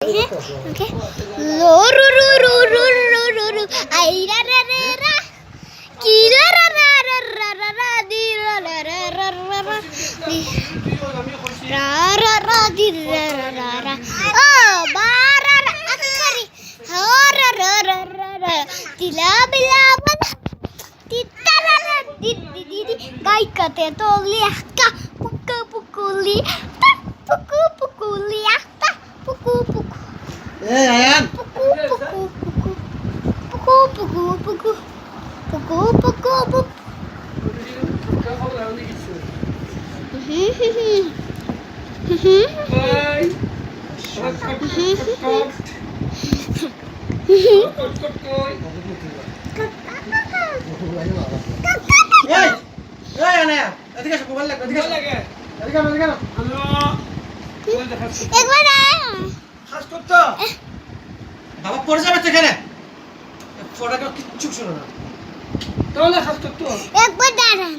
Okay. Lo ru ru ru ru ru ru ru. Ai ra ra ra ra. Ki ra ra ra ra ra ra ra di ra ra ra ra ra ra. Ra ra ra di ra ra ra ra. Oh, ba ra ra akari. Ha ra ra ra ra ra. Tila bila bala. Tita ra ra di di di di. Gai kate to liaka. Puku pukuli. Puku pukuli apa? Puku puku. Ayan. Puku puku puku. Puku puku puku. Puku puku puku. Bye. এই এই আনে এদিকে এসো mobile লাগবে এদিকে এসো এদিকে আনো এদিকে আনো একবার খাস করতো বাবা পড়ে যাবে তো এখানে ফোটাকে কিচ্ছু শোনো না তাহলে খাস করতো একবার দাঁড়ান